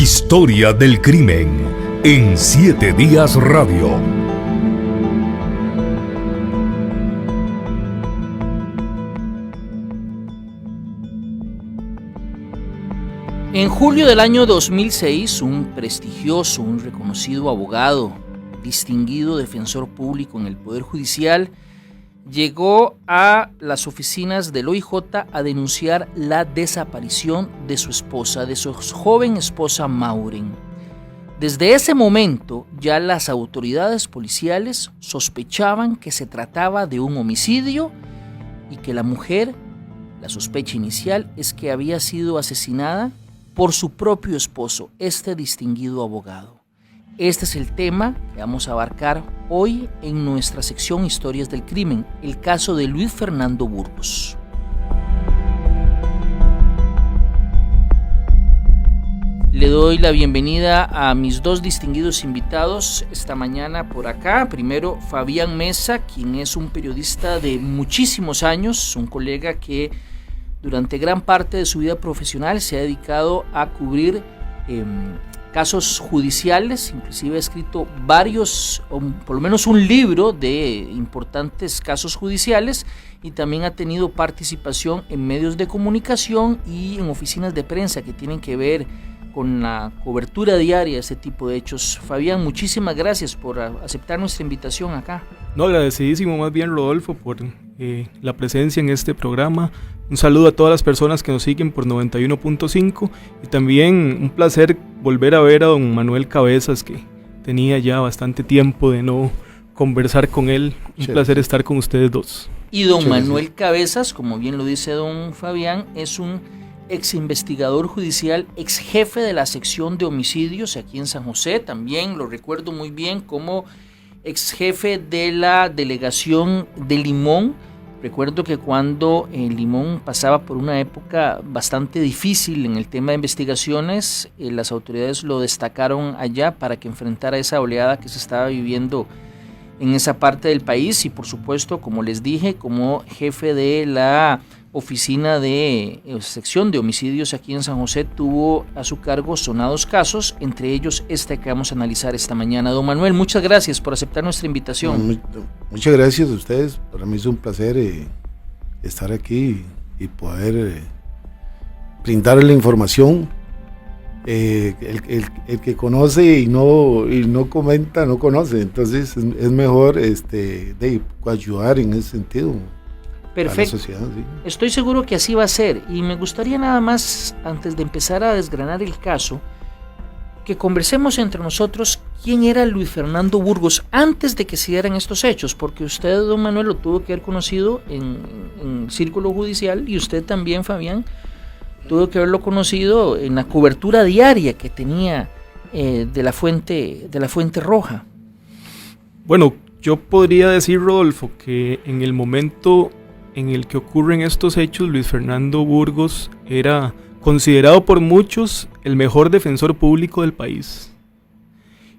Historia del crimen en 7 Días Radio. En julio del año 2006, un prestigioso, un reconocido abogado, distinguido defensor público en el Poder Judicial, llegó a las oficinas del OIJ a denunciar la desaparición de su esposa, de su joven esposa Maureen. Desde ese momento, ya las autoridades policiales sospechaban que se trataba de un homicidio y que la mujer, la sospecha inicial es que había sido asesinada por su propio esposo, este distinguido abogado. Este es el tema que vamos a abarcar hoy en nuestra sección Historias del Crimen, el caso de Luis Fernando Burgos. Le doy la bienvenida a mis dos distinguidos invitados esta mañana por acá. Primero, Fabián Mesa, quien es un periodista de muchísimos años, un colega que durante gran parte de su vida profesional se ha dedicado a cubrir casos judiciales, inclusive ha escrito varios, o por lo menos un libro de importantes casos judiciales, y también ha tenido participación en medios de comunicación y en oficinas de prensa que tienen que ver con la cobertura diaria de este tipo de hechos. Fabián, muchísimas gracias por aceptar nuestra invitación acá. No, agradecidísimo más bien, Rodolfo, por la presencia en este programa. Un saludo a todas las personas que nos siguen por 91.5 y también un placer volver a ver a don Manuel Cabezas, que tenía ya bastante tiempo de no conversar con él. Un placer estar con ustedes dos. Y don Manuel Cabezas, como bien lo dice don Fabián, es un ex investigador judicial, ex jefe de la sección de homicidios aquí en San José. También lo recuerdo muy bien como ex jefe de la delegación de Limón. Recuerdo que cuando Limón pasaba por una época bastante difícil en el tema de investigaciones, las autoridades lo destacaron allá para que enfrentara esa oleada que se estaba viviendo en esa parte del país. Y por supuesto, como les dije, como jefe de la oficina de sección de homicidios aquí en San José, tuvo a su cargo sonados casos, entre ellos este que vamos a analizar esta mañana. Don Manuel, muchas gracias por aceptar nuestra invitación. Muchas gracias a ustedes, para mí es un placer estar aquí y poder brindar la información. El que conoce y no comenta no conoce, entonces es mejor ayudar en ese sentido. Perfecto. A la sociedad, sí. Estoy seguro que así va a ser, y me gustaría nada más, antes de empezar a desgranar el caso, que conversemos entre nosotros quién era Luis Fernando Burgos antes de que se dieran estos hechos, porque usted, don Manuel, lo tuvo que haber conocido en círculo judicial, y usted también, Fabián, tuvo que haberlo conocido en la cobertura diaria que tenía de la Fuente Roja. Bueno, yo podría decir, Rodolfo, que en el momento en el que ocurren estos hechos, Luis Fernando Burgos era considerado por muchos el mejor defensor público del país.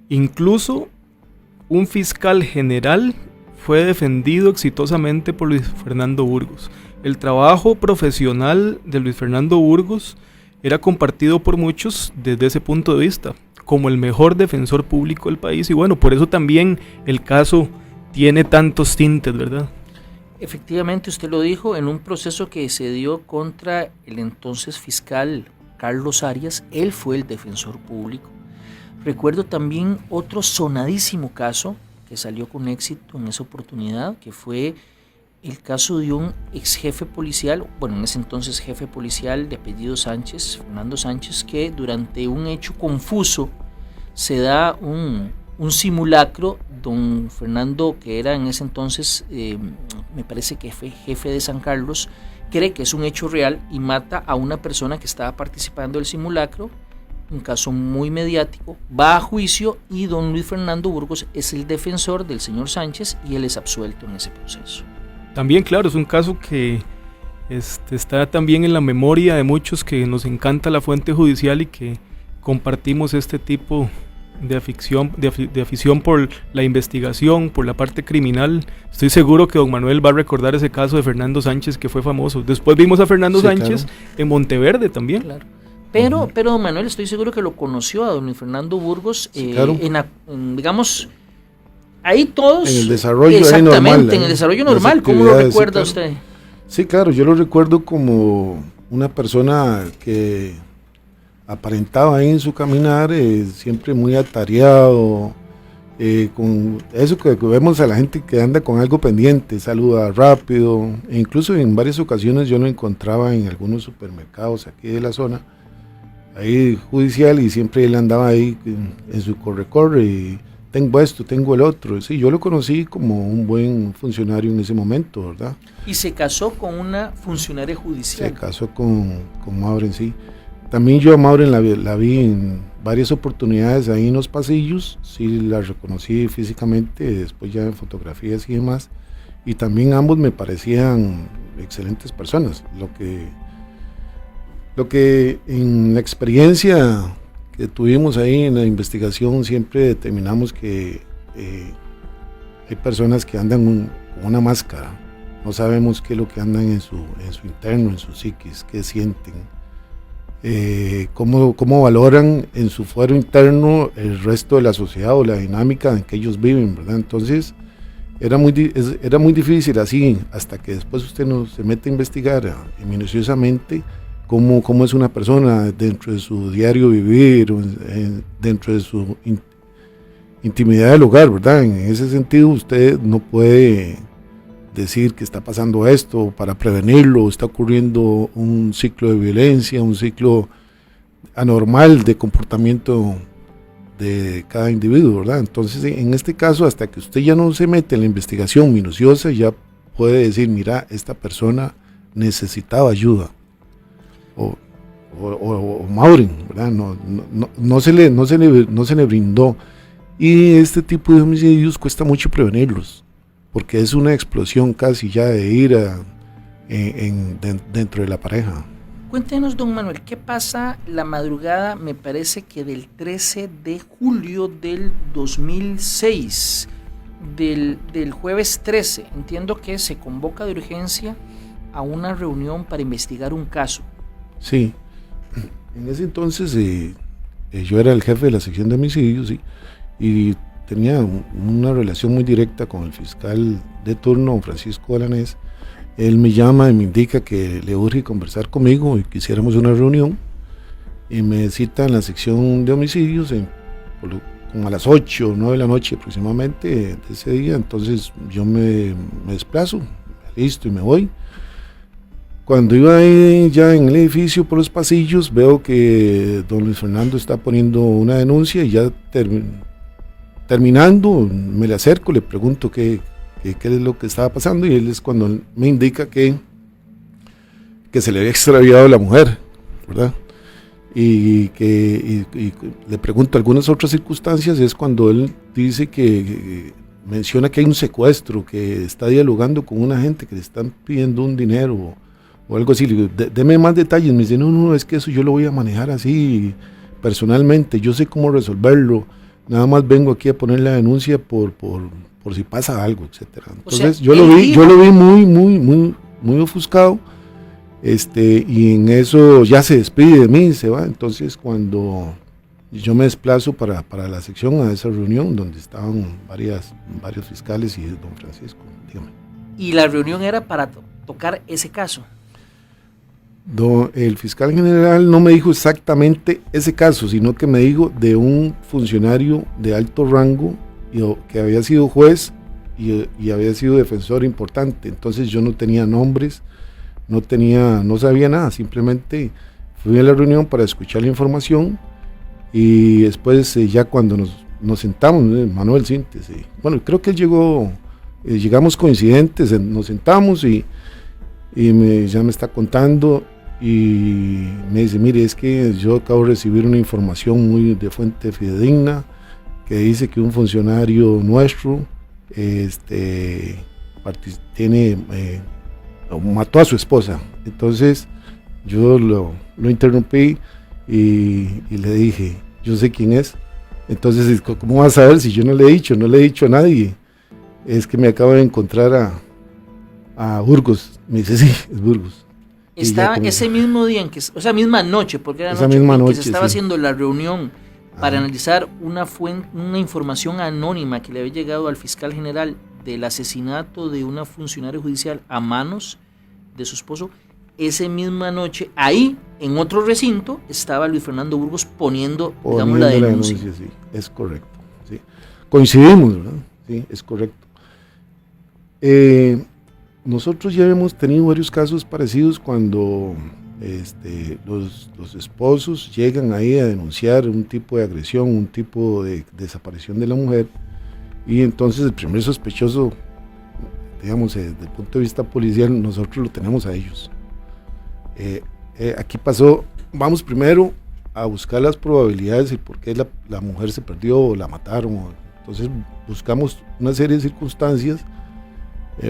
Incluso un fiscal general fue defendido exitosamente por Luis Fernando Burgos. El trabajo profesional de Luis Fernando Burgos era compartido por muchos desde ese punto de vista, como el mejor defensor público del país, y bueno, por eso también el caso tiene tantos tintes, ¿verdad? Efectivamente, usted lo dijo, en un proceso que se dio contra el entonces fiscal Carlos Arias, él fue el defensor público. Recuerdo también otro sonadísimo caso que salió con éxito en esa oportunidad, que fue el caso de un ex jefe policial, bueno, en ese entonces jefe policial de apellido Sánchez, Fernando Sánchez, que durante un hecho confuso se da un simulacro. Don Fernando, que era en ese entonces, me parece que fue jefe de San Carlos, cree que es un hecho real y mata a una persona que estaba participando del simulacro. Un caso muy mediático, va a juicio y don Luis Fernando Burgos es el defensor del señor Sánchez y él es absuelto en ese proceso. También, claro, es un caso que está también en la memoria de muchos que nos encanta la fuente judicial y que compartimos este tipo de afición por la investigación, por la parte criminal. Estoy seguro que don Manuel va a recordar ese caso de Fernando Sánchez que fue famoso. Después vimos a Fernando Sánchez, claro, en Monteverde también. Claro. Pero don Manuel, estoy seguro que lo conoció a don Luis Fernando Burgos, Sí, claro. digamos, ahí todos... En el desarrollo exactamente, normal, en el desarrollo las normal, ¿cómo lo actividades, recuerda sí, claro. usted? Sí, claro, yo lo recuerdo como una persona que aparentaba ahí en su caminar, siempre muy atareado, con eso que vemos a la gente que anda con algo pendiente, saluda rápido, e incluso en varias ocasiones yo lo encontraba en algunos supermercados aquí de la zona, ahí judicial, y siempre él andaba ahí en su corre-corre, y tengo esto, tengo el otro. Sí, yo lo conocí como un buen funcionario en ese momento, ¿verdad? Y se casó con una funcionaria judicial. Se casó con Maureen, sí. También yo a Maureen la vi en varias oportunidades ahí en los pasillos, sí la reconocí físicamente, después ya en fotografías y demás, y también ambos me parecían excelentes personas. Lo que en la experiencia que tuvimos ahí en la investigación siempre determinamos que hay personas que andan con una máscara, no sabemos qué es lo que andan en su interno, en su psiquis, qué sienten, cómo valoran en su fuero interno el resto de la sociedad o la dinámica en que ellos viven, ¿verdad? Entonces era muy difícil así, hasta que después usted se mete a investigar minuciosamente cómo es una persona dentro de su diario vivir, dentro de su intimidad del hogar, ¿verdad? En ese sentido usted no puede decir que está pasando esto para prevenirlo, está ocurriendo un ciclo de violencia, un ciclo anormal de comportamiento de cada individuo, ¿verdad? Entonces, en este caso, hasta que usted ya no se mete en la investigación minuciosa, ya puede decir, mira, esta persona necesitaba ayuda, o Maureen, ¿verdad? No se le brindó. Y este tipo de homicidios cuesta mucho prevenirlos, porque es una explosión casi ya de ira dentro de la pareja. Cuéntenos, don Manuel, ¿qué pasa la madrugada, me parece que del 13 de julio del 2006, del jueves 13? Entiendo que se convoca de urgencia a una reunión para investigar un caso. Sí, en ese entonces yo era el jefe de la sección de homicidios, y tenía una relación muy directa con el fiscal de turno, Francisco Alanés. Él me llama y me indica que le urge conversar conmigo y que hiciéramos una reunión, y me cita en la sección de homicidios como a las 8 o 9 de la noche aproximadamente de ese día. Entonces yo me desplazo, listo, y me voy. Cuando iba ahí ya en el edificio por los pasillos, veo que don Luis Fernando está poniendo una denuncia, y ya terminando me le acerco, le pregunto qué es lo que estaba pasando, y él es cuando me indica que se le había extraviado la mujer, ¿verdad? Y le pregunto algunas otras circunstancias, y es cuando él dice que menciona que hay un secuestro, que está dialogando con una gente que le están pidiendo un dinero o algo así. Le digo, deme más detalles. Me dice, no, es que eso yo lo voy a manejar así personalmente, yo sé cómo resolverlo, nada más vengo aquí a poner la denuncia por si pasa algo, etcétera. Entonces, yo lo vi muy ofuscado, y en eso ya se despide de mí, se va. Entonces, cuando yo me desplazo para la sección, a esa reunión donde estaban varios fiscales y don Francisco, dígame. ¿Y la reunión era para tocar ese caso? El fiscal general no me dijo exactamente ese caso, sino que me dijo de un funcionario de alto rango que había sido juez y había sido defensor importante. Entonces yo no tenía nombres, no sabía nada, simplemente fui a la reunión para escuchar la información, y después ya cuando nos sentamos, Manuel, siéntese. Bueno, creo que él llegamos coincidentes, nos sentamos y ya me está contando. Y me dice, mire, es que yo acabo de recibir una información muy de fuente fidedigna que dice que un funcionario nuestro mató a su esposa. Entonces yo lo interrumpí y le dije, yo sé quién es. Entonces, ¿cómo vas a ver si yo no le he dicho a nadie? Es que me acabo de encontrar a Burgos. Me dice, sí, es Burgos. Estaba ese mismo día en que, o sea, misma noche, porque era esa noche misma en que noche, se estaba sí. haciendo la reunión para analizar una información anónima que le había llegado al fiscal general del asesinato de una funcionaria judicial a manos de su esposo. Esa misma noche, ahí, en otro recinto, estaba Luis Fernando Burgos poniendo digamos, la denuncia. Sí, es correcto. Sí. Coincidimos, ¿verdad? Sí, es correcto. Nosotros ya hemos tenido varios casos parecidos cuando los esposos llegan ahí a denunciar un tipo de agresión, un tipo de desaparición de la mujer, y entonces el primer sospechoso, digamos, desde el punto de vista policial, nosotros lo tenemos a ellos. Aquí pasó, vamos primero a buscar las probabilidades y por qué la mujer se perdió o la mataron. Entonces buscamos una serie de circunstancias.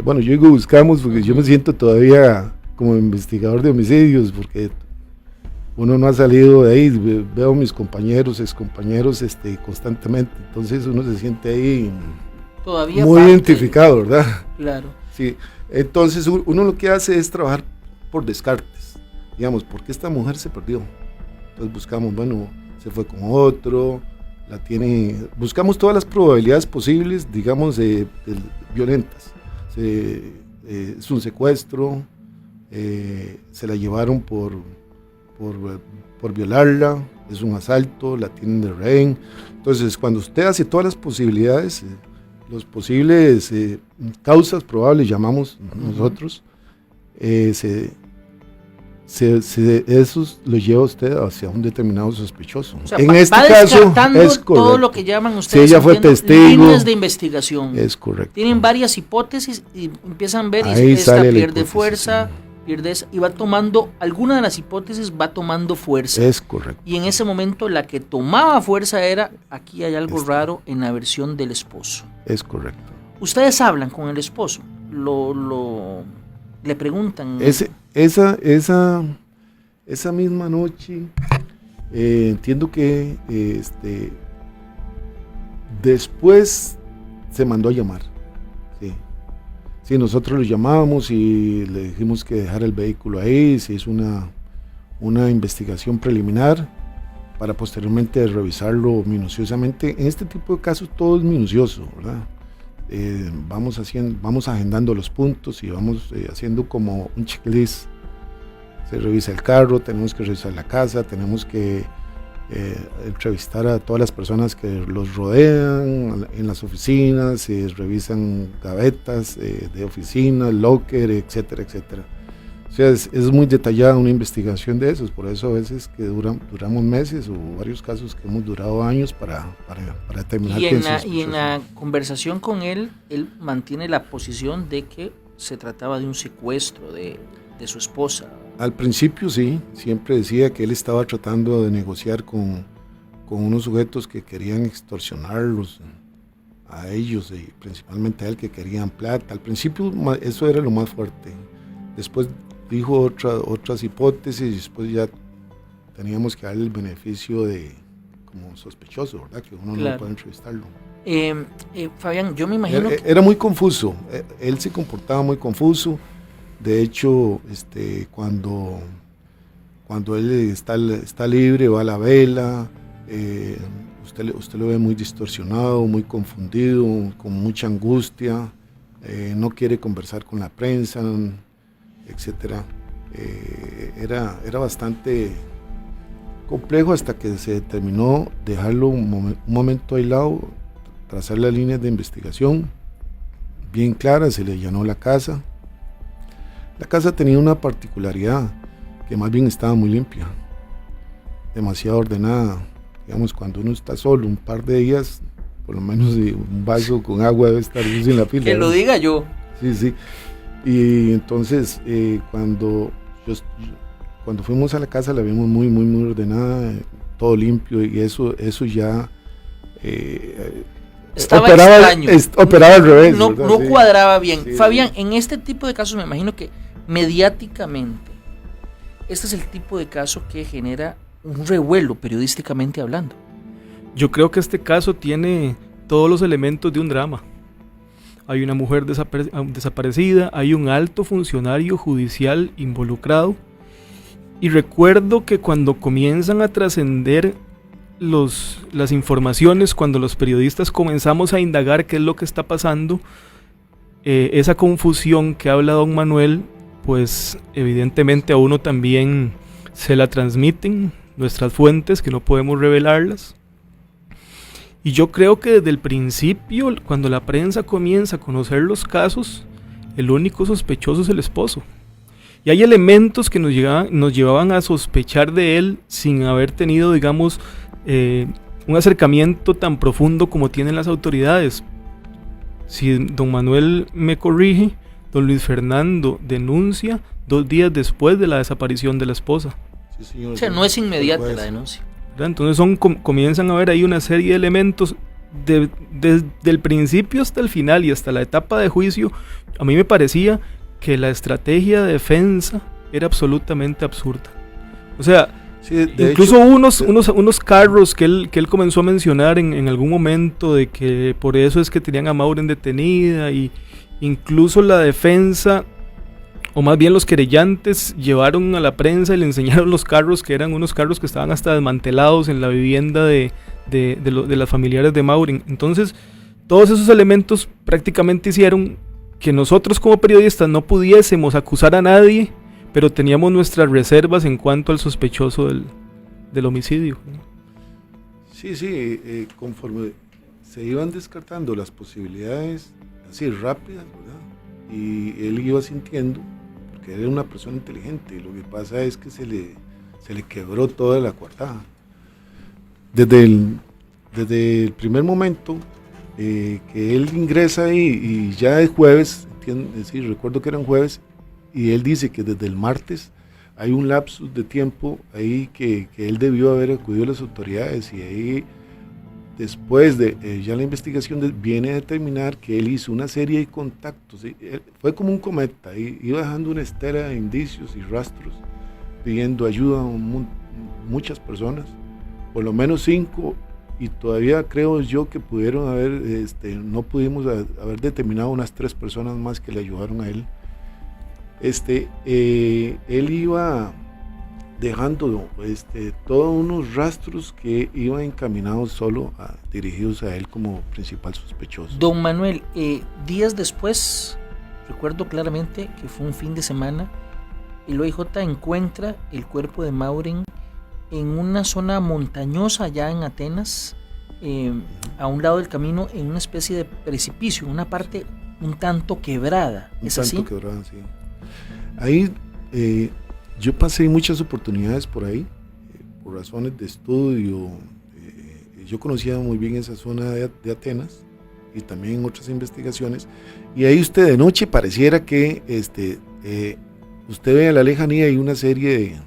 Bueno, yo digo buscamos porque yo me siento todavía como investigador de homicidios, porque uno no ha salido de ahí, veo a mis compañeros, excompañeros constantemente, entonces uno se siente ahí todavía muy identificado, ¿verdad? Claro. Sí, entonces uno lo que hace es trabajar por descartes, digamos, ¿por qué esta mujer se perdió? Entonces buscamos, bueno, se fue con otro, buscamos todas las probabilidades posibles, digamos, violentas. Es un secuestro, se la llevaron por violarla, es un asalto, la tienen de rehén. Entonces, cuando usted hace todas las posibilidades, los posibles causas probables, llamamos nosotros, esos los lleva usted hacia un determinado sospechoso. O sea, en este caso es correcto. Todo lo que llaman ustedes, si ella fue testigo, líneas de investigación. Es correcto. Tienen varias hipótesis y empiezan a ver ahí y esta pierde fuerza, sí. Pierde esa, y va tomando, alguna de las hipótesis va tomando fuerza. Es correcto. Y en ese momento la que tomaba fuerza era, aquí hay algo raro en la versión del esposo. Es correcto. Ustedes hablan con el esposo, le preguntan. Esa misma noche, entiendo que después se mandó a llamar. Sí, nosotros lo llamábamos y le dijimos que dejara el vehículo ahí, se hizo una investigación preliminar para posteriormente revisarlo minuciosamente. En este tipo de casos todo es minucioso, ¿verdad? Vamos agendando los puntos y vamos haciendo como un checklist. Se revisa el carro, tenemos que revisar la casa, tenemos que entrevistar a todas las personas que los rodean en las oficinas, se revisan gavetas de oficina, locker, etcétera, etcétera. O sea, es muy detallada una investigación de esos, por eso a veces que duramos meses o varios casos que hemos durado años para determinar quién es sospechoso. Y en la conversación con él mantiene la posición de que se trataba de un secuestro de su esposa. Al principio sí, siempre decía que él estaba tratando de negociar con unos sujetos que querían extorsionarlos a ellos y principalmente a él, que querían plata. Al principio eso era lo más fuerte. Después dijo otras hipótesis y después ya teníamos que darle el beneficio de como sospechoso, ¿verdad? Que uno no puede entrevistarlo. Fabián, yo me imagino era muy confuso, él se comportaba muy confuso. De hecho, cuando él está libre, va a la vela, usted lo ve muy distorsionado, muy confundido, con mucha angustia, no quiere conversar con la prensa, etcétera. Era bastante complejo hasta que se determinó dejarlo un momento aislado, trazar las líneas de investigación bien claras, se le allanó la casa. La casa tenía una particularidad, que más bien estaba muy limpia, demasiado ordenada. Digamos, cuando uno está solo un par de días, por lo menos un vaso con agua debe estar en la pila. Que lo diga yo. Sí. Y entonces, cuando fuimos a la casa, la vimos muy, muy, muy ordenada, todo limpio, y eso ya... Estaba extraño. Operaba al revés. No cuadraba bien. Sí. Fabián, en este tipo de casos me imagino que mediáticamente, este es el tipo de caso que genera un revuelo periodísticamente hablando. Yo creo que este caso tiene todos los elementos de un drama. Hay una mujer desaparecida, hay un alto funcionario judicial involucrado Y recuerdo que cuando comienzan a trascender las informaciones, cuando los periodistas comenzamos a indagar qué es lo que está pasando, esa confusión que habla don Manuel, pues evidentemente a uno también se la transmiten nuestras fuentes, que no podemos revelarlas. Y yo creo que desde el principio, cuando la prensa comienza a conocer los casos, el único sospechoso es el esposo. Y hay elementos que nos llevaban a sospechar de él sin haber tenido, digamos, un acercamiento tan profundo como tienen las autoridades. Si don Manuel me corrige, don Luis Fernando denuncia 2 días después de la desaparición de la esposa. Sí, señor. O sea, no es inmediata la denuncia. ¿Verdad? Entonces comienzan a ver ahí una serie de elementos desde el principio hasta el final y hasta la etapa de juicio. A mí me parecía que la estrategia de defensa era absolutamente absurda. O sea, sí, incluso unos carros que él comenzó a mencionar en algún momento, de que por eso es que tenían a Maureen detenida, y incluso la defensa, o más bien los querellantes, llevaron a la prensa y le enseñaron los carros, que eran unos carros que estaban hasta desmantelados en la vivienda de las familiares de Maureen. Entonces, todos esos elementos prácticamente hicieron que nosotros como periodistas no pudiésemos acusar a nadie, pero teníamos nuestras reservas en cuanto al sospechoso del homicidio. Sí, conforme se iban descartando las posibilidades así rápidas, ¿verdad? Y él iba sintiendo, porque él era una persona inteligente, y lo que pasa es que se le quebró toda la coartada. Desde el primer momento que él ingresa ahí, y ya es jueves, sí, recuerdo que eran jueves, y él dice que desde el martes hay un lapsus de tiempo ahí que él debió haber acudido a las autoridades, y ahí después de ya la investigación viene a determinar que él hizo una serie de contactos, ¿sí? Fue como un cometa, iba dejando una estela de indicios y rastros, pidiendo ayuda a muchas personas, por lo menos 5, y todavía creo yo que pudieron haber, no pudimos haber determinado unas 3 personas más que le ayudaron a él. Él iba dejando todos unos rastros que iban encaminados solo dirigidos a él como principal sospechoso. Don Manuel, días después, recuerdo claramente que fue un fin de semana, el OIJ encuentra el cuerpo de Maureen en una zona montañosa allá en Atenas, a un lado del camino, en una especie de precipicio, una parte un tanto quebrada. ¿Es así? Quebrada, sí. Ahí yo pasé muchas oportunidades por ahí, por razones de estudio. Yo conocía muy bien esa zona de Atenas y también otras investigaciones, y ahí usted de noche pareciera que usted ve a la lejanía y una serie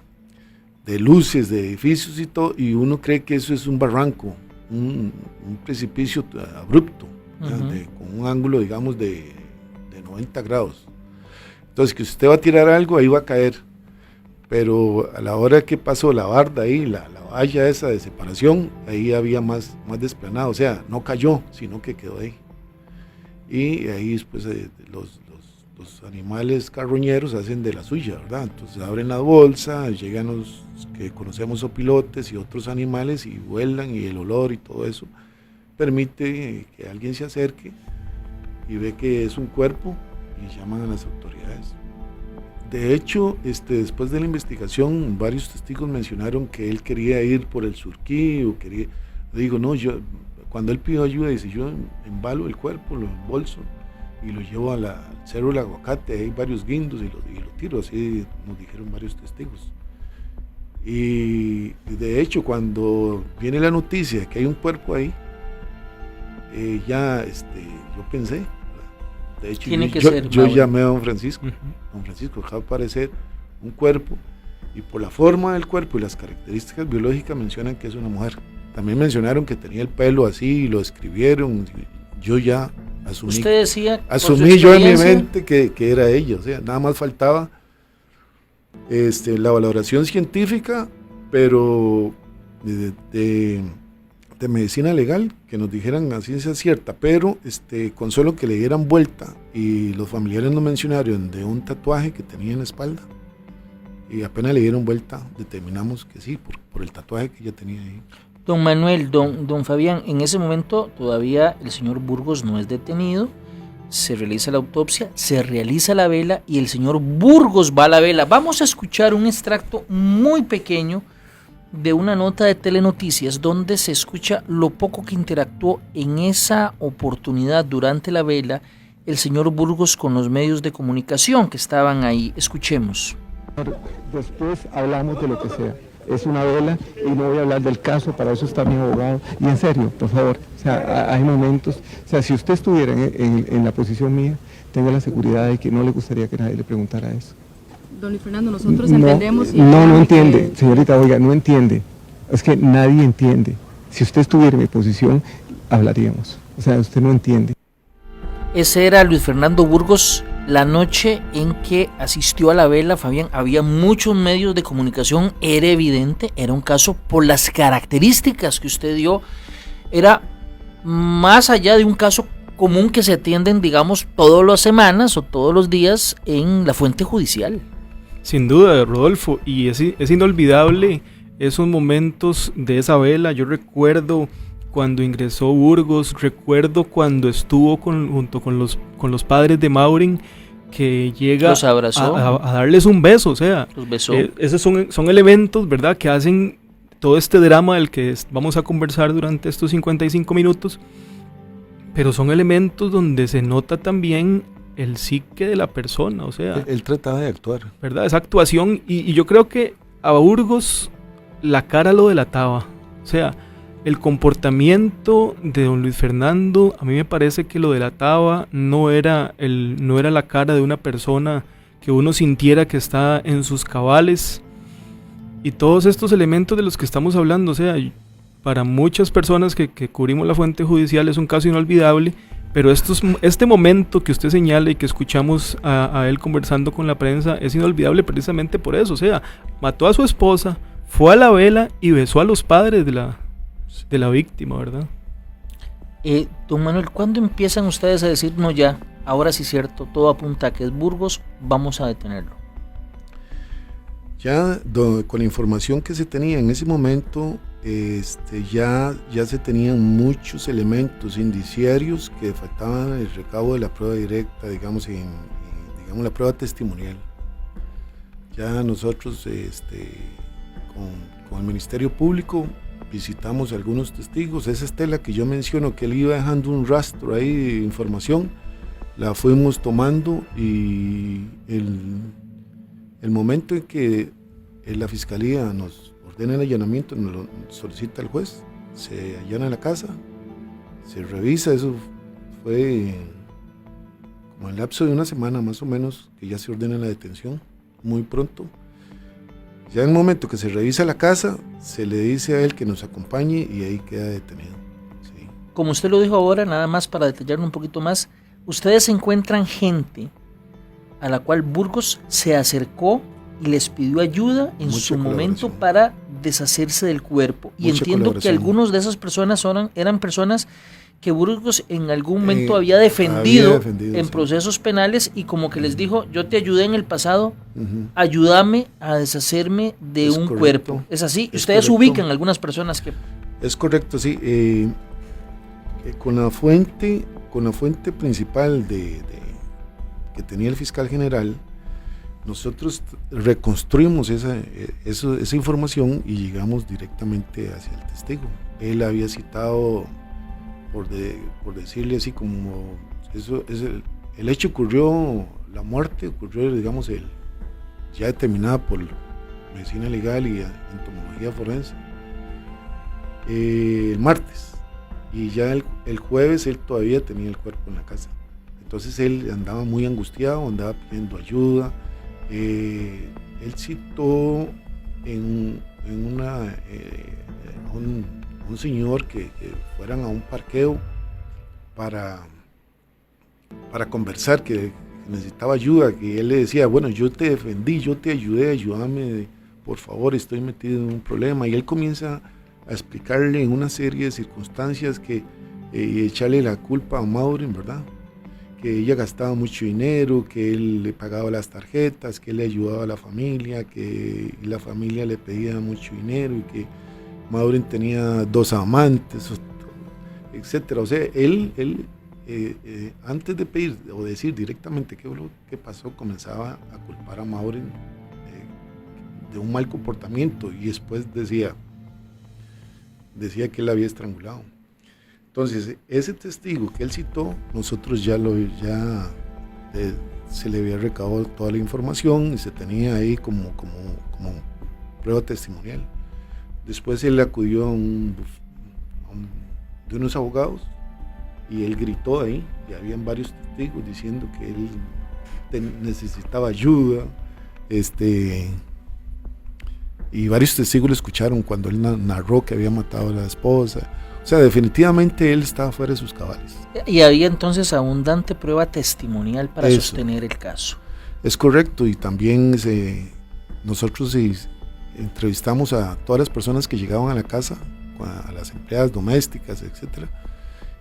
de luces, de edificios y todo, y uno cree que eso es un barranco, un precipicio abrupto, con un ángulo, digamos, de 90 grados. Entonces, que si usted va a tirar algo, ahí va a caer. Pero a la hora que pasó la barda ahí, la valla esa de separación, ahí había más desplanado, o sea, no cayó, sino que quedó ahí. Y ahí después los animales carroñeros hacen de la suya, ¿verdad? Entonces abren la bolsa, llegan los que conocemos opilotes y otros animales y vuelan, y el olor y todo eso permite que alguien se acerque y ve que es un cuerpo y llaman a las autoridades. De hecho, después de la investigación, varios testigos mencionaron que él quería ir por el Surquí, cuando él pidió ayuda, dice, yo embalo el cuerpo, lo embolso y lo llevo al Cerro del Aguacate, hay varios guindos, y lo tiro, así nos dijeron varios testigos. Y de hecho, cuando viene la noticia de que hay un cuerpo ahí, yo pensé, de hecho, yo llamé a don Francisco. Don Francisco, acaba de aparecer un cuerpo, y por la forma del cuerpo y las características biológicas mencionan que es una mujer. También mencionaron que tenía el pelo así, y lo escribieron. Yo ya asumí. Usted decía, asumí yo en mi mente que era ella. O sea, nada más faltaba la valoración científica, pero de medicina legal, que nos dijeran a ciencia cierta, pero con solo que le dieran vuelta, y los familiares nos mencionaron de un tatuaje que tenía en la espalda, y apenas le dieron vuelta, determinamos que sí, por el tatuaje que ella tenía ahí. Don Manuel, don Fabián, en ese momento todavía el señor Burgos no es detenido, se realiza la autopsia, se realiza la vela y el señor Burgos va a la vela. Vamos a escuchar un extracto muy pequeño de una nota de Telenoticias donde se escucha lo poco que interactuó en esa oportunidad durante la vela el señor Burgos con los medios de comunicación que estaban ahí. Escuchemos. Después hablamos de lo que sea. Es una vela y no voy a hablar del caso, para eso está mi abogado. Y en serio, por favor, o sea, hay momentos, o sea, si usted estuviera en la posición mía, tenga la seguridad de que no le gustaría que nadie le preguntara eso. Don Luis Fernando, nosotros entendemos... No entiende, señorita, oiga, no entiende. Es que nadie entiende. Si usted estuviera en mi posición, hablaríamos. O sea, usted no entiende. Ese era Luis Fernando Burgos la noche en que asistió a la vela. Fabián, había muchos medios de comunicación, era evidente, era un caso por las características que usted dio, era más allá de un caso común que se atienden, digamos, todas las semanas o todos los días en la fuente judicial. Sin duda, Rodolfo, y es inolvidable esos momentos de esa vela. Yo recuerdo cuando ingresó Burgos, recuerdo cuando estuvo junto con los padres de Maureen, que llega los abrazó, a darles un beso, o sea, los besó. Esos son elementos, ¿verdad?, que hacen todo este drama del que vamos a conversar durante estos 55 minutos, pero son elementos donde se nota también el psique de la persona, o sea... Él trataba de actuar. ¿Verdad? Esa actuación, y yo creo que a Burgos la cara lo delataba, o sea, el comportamiento de don Luis Fernando, a mí me parece que lo delataba, no era la cara de una persona que uno sintiera que está en sus cabales, y todos estos elementos de los que estamos hablando, o sea, para muchas personas que cubrimos la fuente judicial es un caso inolvidable, pero este momento que usted señala y que escuchamos a él conversando con la prensa es inolvidable precisamente por eso, o sea, mató a su esposa, fue a la vela y besó a los padres de la víctima, ¿verdad? Don Manuel, ¿cuándo empiezan ustedes a decir, no ya, ahora sí es cierto, todo apunta a que es Burgos, vamos a detenerlo? Ya con la información que se tenía en ese momento, ya se tenían muchos elementos indiciarios que faltaban el recabo de la prueba directa, digamos la prueba testimonial. Ya nosotros con el Ministerio Público visitamos a algunos testigos. Esa estela que yo menciono, que él iba dejando un rastro ahí de información, la fuimos tomando, y el momento en que la Fiscalía nos ordena el allanamiento, nos lo solicita el juez, se allana la casa, se revisa. Eso fue como en el lapso de una semana más o menos que ya se ordena la detención, muy pronto. Ya en el momento que se revisa la casa, se le dice a él que nos acompañe y ahí queda detenido. Sí. Como usted lo dijo ahora, nada más para detallarlo un poquito más, ustedes encuentran gente a la cual Burgos se acercó y les pidió ayuda en su momento para deshacerse del cuerpo. Y entiendo que algunos de esas personas eran personas que Burgos en algún momento había defendido en procesos penales, y como que les dijo, yo te ayudé en el pasado, ayúdame a deshacerme de un cuerpo. ¿Es así? Ustedes ubican algunas personas que... Es correcto, sí. Con la fuente principal que tenía el fiscal general, nosotros reconstruimos esa información y llegamos directamente hacia el testigo. Él había citado, por decirle así, como el hecho ocurrió, la muerte ocurrió, digamos, ya determinada por medicina legal y entomología forense, el martes, y ya el jueves él todavía tenía el cuerpo en la casa. Entonces él andaba muy angustiado, andaba pidiendo ayuda. Él citó un señor que fueran a un parqueo para conversar, que necesitaba ayuda, que él le decía, bueno, yo te defendí, yo te ayudé, ayúdame, por favor, estoy metido en un problema. Y él comienza a explicarle en una serie de circunstancias que echarle la culpa a Maureen, ¿verdad? que ella gastaba mucho dinero, que él le pagaba las tarjetas, que él le ayudaba a la familia, que la familia le pedía mucho dinero y que Maureen tenía 2 amantes, etcétera. O sea, él antes de pedir o decir directamente qué fue lo que pasó, comenzaba a culpar a Maureen de un mal comportamiento y después decía que él la había estrangulado. Entonces, ese testigo que él citó, nosotros se le había recabado toda la información y se tenía ahí como prueba testimonial. Después él acudió de unos abogados y él gritó ahí, y habían varios testigos diciendo que él necesitaba ayuda, y varios testigos lo escucharon cuando él narró que había matado a la esposa. O sea, definitivamente él estaba fuera de sus cabales. Y había entonces abundante prueba testimonial para sostener el caso. Es correcto, y también nosotros entrevistamos a todas las personas que llegaban a la casa, a las empleadas domésticas, etcétera,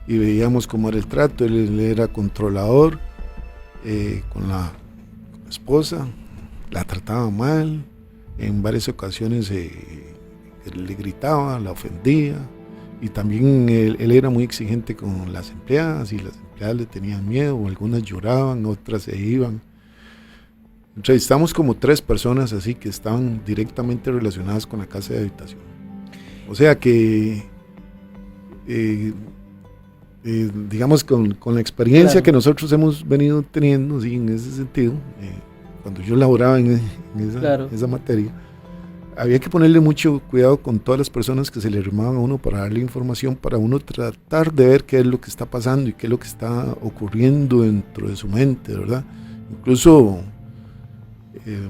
y veíamos cómo era el trato. Él era controlador con la esposa, la trataba mal, en varias ocasiones le gritaba, la ofendía, y también él era muy exigente con las empleadas, y las empleadas le tenían miedo, algunas lloraban, otras se iban. Entrevistamos como 3 personas así que estaban directamente relacionadas con la casa de habitación. O sea que, digamos, con la experiencia que nosotros hemos venido teniendo, sí, en ese sentido, cuando yo laboraba en esa materia, había que ponerle mucho cuidado con todas las personas que se le arrimaban a uno para darle información, para uno tratar de ver qué es lo que está pasando y qué es lo que está ocurriendo dentro de su mente, ¿verdad? Incluso,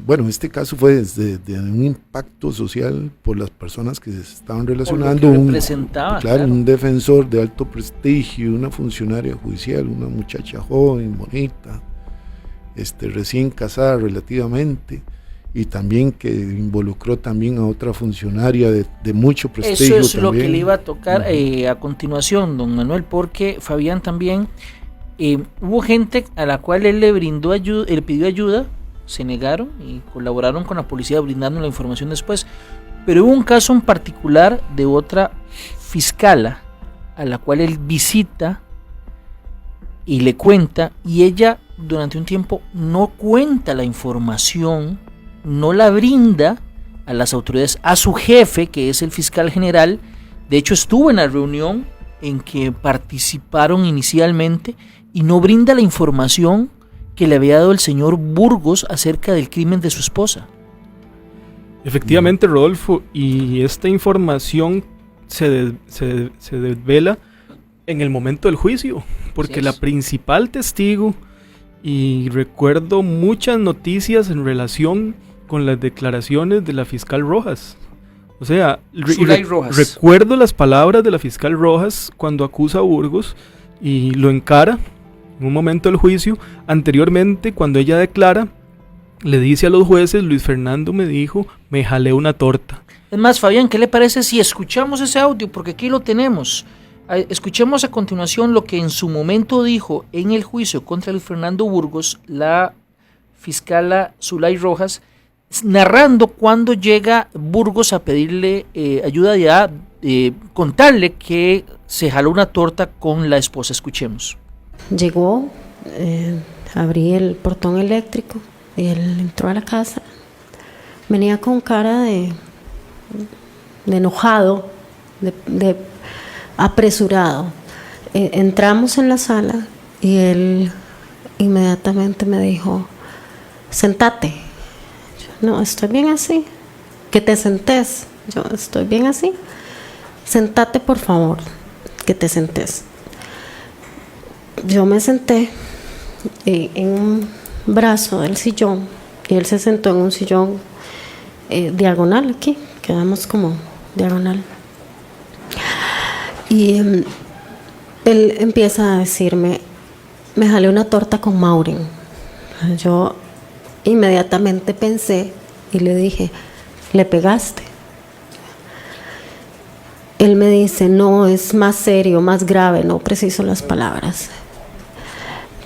bueno, este caso fue desde un impacto social por las personas que se estaban relacionando, un defensor de alto prestigio, una funcionaria judicial, una muchacha joven, bonita, recién casada relativamente, y también que involucró también a otra funcionaria de mucho prestigio. Eso es también lo que le iba a tocar a continuación, don Manuel, porque Fabián también, hubo gente a la cual él le brindó ayuda, él pidió ayuda, se negaron y colaboraron con la policía brindando la información después, pero hubo un caso en particular de otra fiscala a la cual él visita y le cuenta, y ella durante un tiempo no cuenta la información, no la brinda a las autoridades, a su jefe, que es el fiscal general. De hecho, estuvo en la reunión en que participaron inicialmente y no brinda la información que le había dado el señor Burgos acerca del crimen de su esposa. Efectivamente, Rodolfo, y esta información se desvela en el momento del juicio, porque la principal testigo, y recuerdo muchas noticias en relación con las declaraciones de la fiscal Rojas. O sea, recuerdo las palabras de la fiscal Rojas cuando acusa a Burgos y lo encara en un momento del juicio. Anteriormente, cuando ella declara, le dice a los jueces: Luis Fernando me dijo, me jalé una torta. Es más, Fabián, ¿qué le parece si escuchamos ese audio? Porque aquí lo tenemos. Escuchemos a continuación lo que en su momento dijo en el juicio contra Luis Fernando Burgos la fiscala Zulay Rojas, narrando cuando llega Burgos a pedirle ayuda y a contarle que se jaló una torta con la esposa. Escuchemos. Llegó, abrí el portón eléctrico y él entró a la casa. Venía con cara de enojado, de apresurado. Entramos en la sala y él inmediatamente me dijo: sentate. Yo: no, estoy bien así. Que te sentes. Yo: estoy bien así. Sentate, por favor, que te sentes. Yo me senté en un brazo del sillón y él se sentó en un sillón diagonal aquí, quedamos como diagonal. Y él empieza a decirme: me jalé una torta con Maureen. Yo inmediatamente pensé y le dije: ¿le pegaste? Él me dice: no, es más serio, más grave, no preciso las palabras.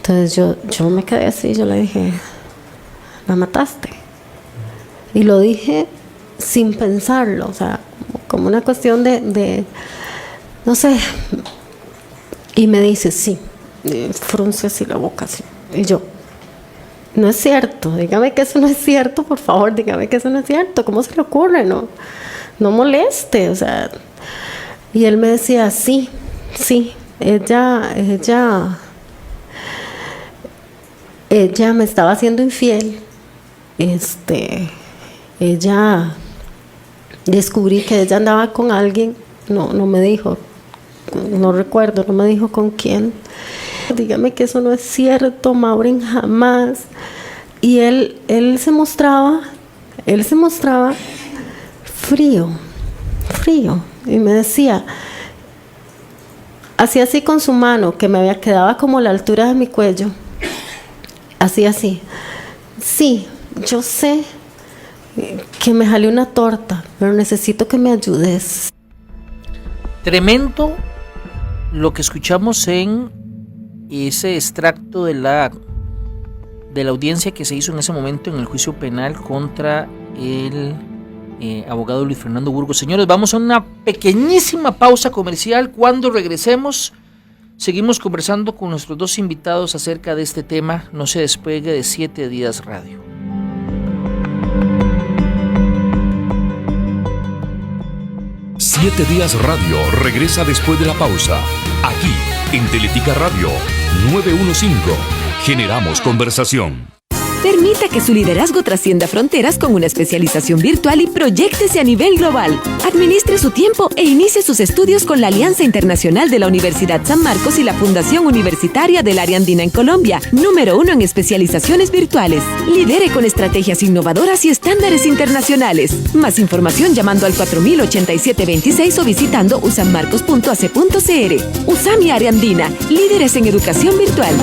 Entonces yo me quedé así, yo le dije, la mataste. Y lo dije sin pensarlo, o sea, como una cuestión de no sé. Y me dice, sí, frunce así la boca, así. Y yo, no es cierto, dígame que eso no es cierto, por favor, dígame que eso no es cierto, ¿cómo se le ocurre? No moleste, o sea. Y él me decía, sí, ella me estaba haciendo infiel. Ella descubrí que ella andaba con alguien, no me dijo, no recuerdo, no me dijo con quién. Dígame que eso no es cierto, Maureen, jamás. Y él se mostraba frío, y me decía, hacía así con su mano, que me quedaba como a la altura de mi cuello, así, sí, yo sé que me jalé una torta, pero necesito que me ayudes. Tremendo lo que escuchamos en ese extracto de la audiencia que se hizo en ese momento en el juicio penal contra el abogado Luis Fernando Burgos. Señores, vamos a una pequeñísima pausa comercial. Cuando regresemos, seguimos conversando con nuestros dos invitados acerca de este tema. No se despegue de 7 Días Radio. Siete Días Radio regresa después de la pausa. Aquí, en Teletica Radio 915. Generamos conversación. Permita que su liderazgo trascienda fronteras con una especialización virtual y proyéctese a nivel global. Administre su tiempo e inicie sus estudios con la Alianza Internacional de la Universidad San Marcos y la Fundación Universitaria del Área Andina en Colombia, número 1 en especializaciones virtuales. Lidere con estrategias innovadoras y estándares internacionales. Más información llamando al 408726 o visitando usanmarcos.ac.cr. USAMI Área Andina, líderes en educación virtual.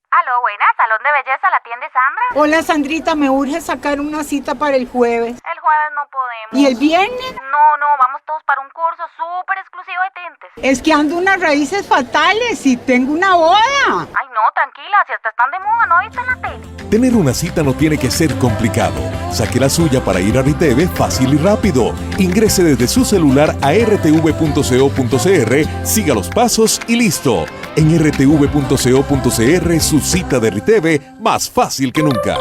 Aló, buenas, Salón de Belleza, ¿la atiende Sandra? Hola, Sandrita, me urge sacar una cita para el jueves. El jueves no podemos. ¿Y el viernes? No, vamos todos para un curso súper exclusivo de tintes. Es que ando unas raíces fatales y tengo una boda. Ay, no, tranquila, si hasta están de moda, ¿no viste en la tele? Tener una cita no tiene que ser complicado. Saque la suya para ir a Riteve fácil y rápido. Ingrese desde su celular a rtv.co.cr, siga los pasos y listo. En rtv.co.cr, su cita de Riteve más fácil que nunca.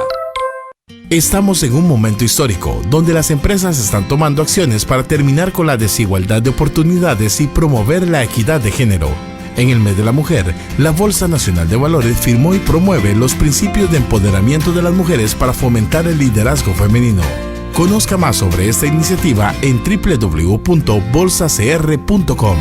Estamos en un momento histórico donde las empresas están tomando acciones para terminar con la desigualdad de oportunidades y promover la equidad de género. En el mes de la mujer, la Bolsa Nacional de Valores firmó y promueve los principios de empoderamiento de las mujeres para fomentar el liderazgo femenino. Conozca más sobre esta iniciativa en www.bolsacr.com.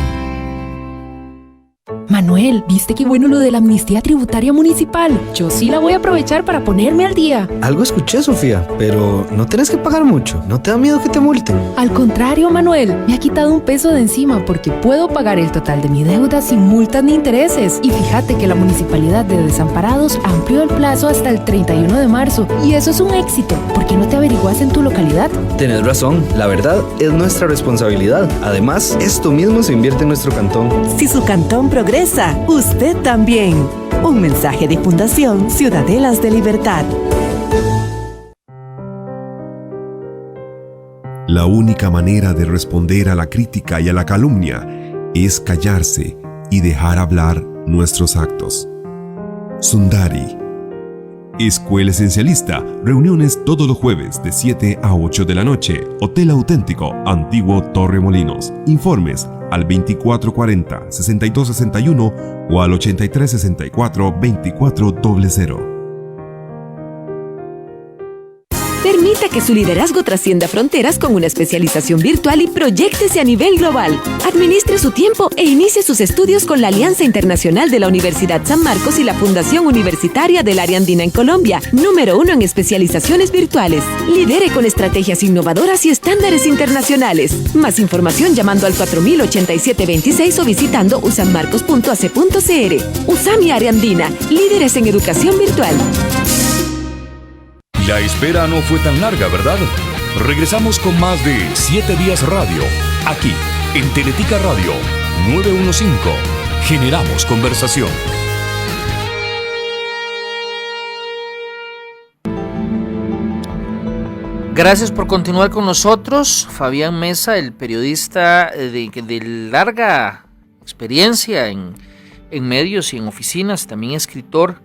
Manuel, ¿viste qué bueno lo de la amnistía tributaria municipal? Yo sí la voy a aprovechar para ponerme al día. Algo escuché, Sofía, pero no tenés que pagar mucho. ¿No te da miedo que te multen? Al contrario, Manuel, me ha quitado un peso de encima porque puedo pagar el total de mi deuda sin multas ni intereses. Y fíjate que la Municipalidad de Desamparados amplió el plazo hasta el 31 de marzo. Y eso es un éxito. ¿Por qué no te averiguas en tu localidad? Tenés razón, la verdad es nuestra responsabilidad. Además, esto mismo se invierte en nuestro cantón. Si su cantón progresa, usted también. Un mensaje de Fundación Ciudadelas de Libertad. La única manera de responder a la crítica y a la calumnia es callarse y dejar hablar nuestros actos. Sundari. Escuela Esencialista. Reuniones todos los jueves de 7 a 8 de la noche. Hotel Auténtico, Antiguo Torremolinos. Informes al 2440-6261 o al 8364-2400. Permita que su liderazgo trascienda fronteras con una especialización virtual y proyéctese a nivel global. Administre su tiempo e inicie sus estudios con la Alianza Internacional de la Universidad San Marcos y la Fundación Universitaria del Área Andina en Colombia, número 1 en especializaciones virtuales. Lidere con estrategias innovadoras y estándares internacionales. Más información llamando al 408726 o visitando usanmarcos.ac.cr. USAMI Área Andina, líderes en educación virtual. La espera no fue tan larga, ¿verdad? Regresamos con más de 7 Días Radio, aquí en Teletica Radio 915. Generamos conversación. Gracias por continuar con nosotros. Fabián Mesa, el periodista de larga experiencia en medios y en oficinas, también escritor,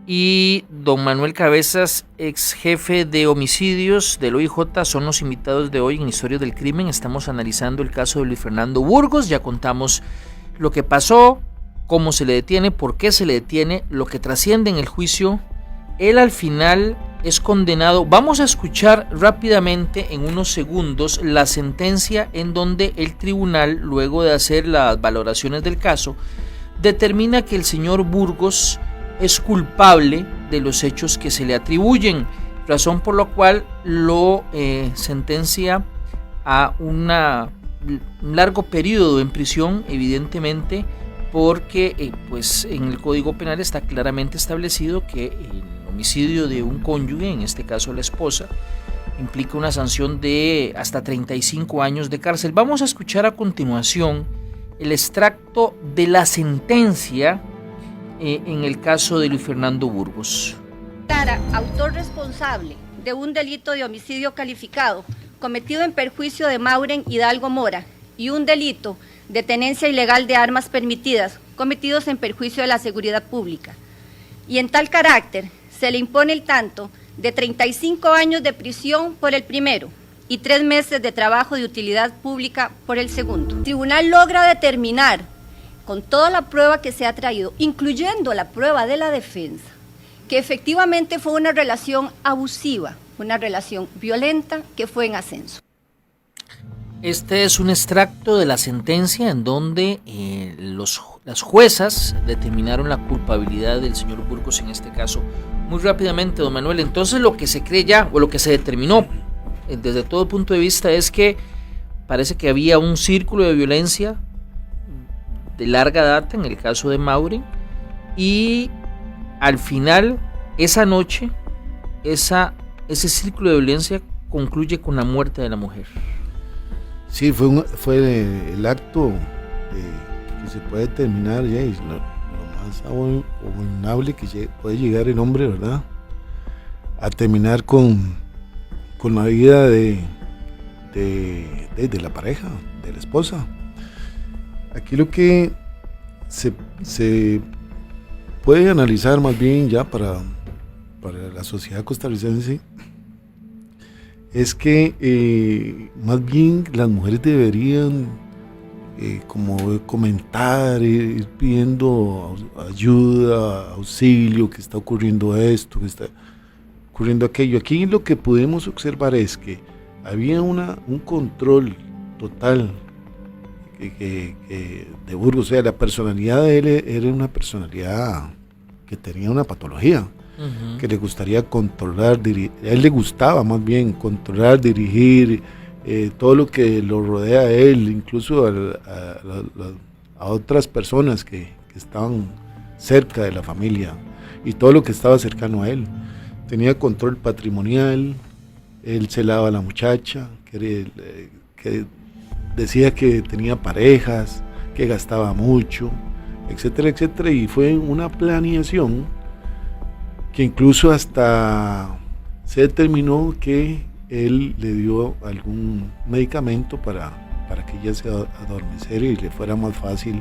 y don Manuel Cabezas, ex jefe de homicidios del OIJ, son los invitados de hoy en Historias del Crimen. Estamos analizando el caso de Luis Fernando Burgos. Ya contamos lo que pasó, cómo se le detiene, por qué se le detiene, lo que trasciende en el juicio. Él al final es condenado. Vamos a escuchar rápidamente en unos segundos la sentencia en donde el tribunal, luego de hacer las valoraciones del caso, determina que el señor Burgos es culpable de los hechos que se le atribuyen, razón por la cual lo sentencia a un largo periodo en prisión, evidentemente, porque pues en el Código Penal está claramente establecido que el homicidio de un cónyuge, en este caso la esposa, implica una sanción de hasta 35 años de cárcel. Vamos a escuchar a continuación el extracto de la sentencia en el caso de Luis Fernando Burgos. Autor responsable de un delito de homicidio calificado cometido en perjuicio de Mauren Hidalgo Mora y un delito de tenencia ilegal de armas permitidas cometidos en perjuicio de la seguridad pública. Y en tal carácter se le impone el tanto de 35 años de prisión por el primero y 3 meses de trabajo de utilidad pública por el segundo. El tribunal logra determinar, con toda la prueba que se ha traído, incluyendo la prueba de la defensa, que efectivamente fue una relación abusiva, una relación violenta que fue en ascenso. Este es un extracto de la sentencia en donde las juezas determinaron la culpabilidad del señor Burgos en este caso. Muy rápidamente, don Manuel, entonces lo que se cree ya, o lo que se determinó desde todo punto de vista, es que parece que había un círculo de violencia de larga data en el caso de Mauren, y al final, esa noche, ese círculo de violencia concluye con la muerte de la mujer. Sí, fue el acto que se puede determinar ya, y lo más abominable que puede llegar el hombre, ¿verdad?, a terminar con la vida de la pareja, de la esposa. Aquí lo que se puede analizar más bien ya para la sociedad costarricense es que más bien las mujeres deberían como comentar, ir pidiendo ayuda, auxilio, que está ocurriendo esto, que está ocurriendo aquello. Aquí lo que pudimos observar es que había un control total de Burgos. O sea, la personalidad de él era una personalidad que tenía una patología, que le gustaría controlar, a él le gustaba más bien controlar, dirigir todo lo que lo rodea a él, incluso a otras personas que estaban cerca de la familia y todo lo que estaba cercano a él. Tenía control patrimonial, él celaba a la muchacha, que decía que tenía parejas, que gastaba mucho, etcétera, etcétera, y fue una planeación que incluso hasta se determinó que él le dio algún medicamento para que ella se adormeciera y le fuera más fácil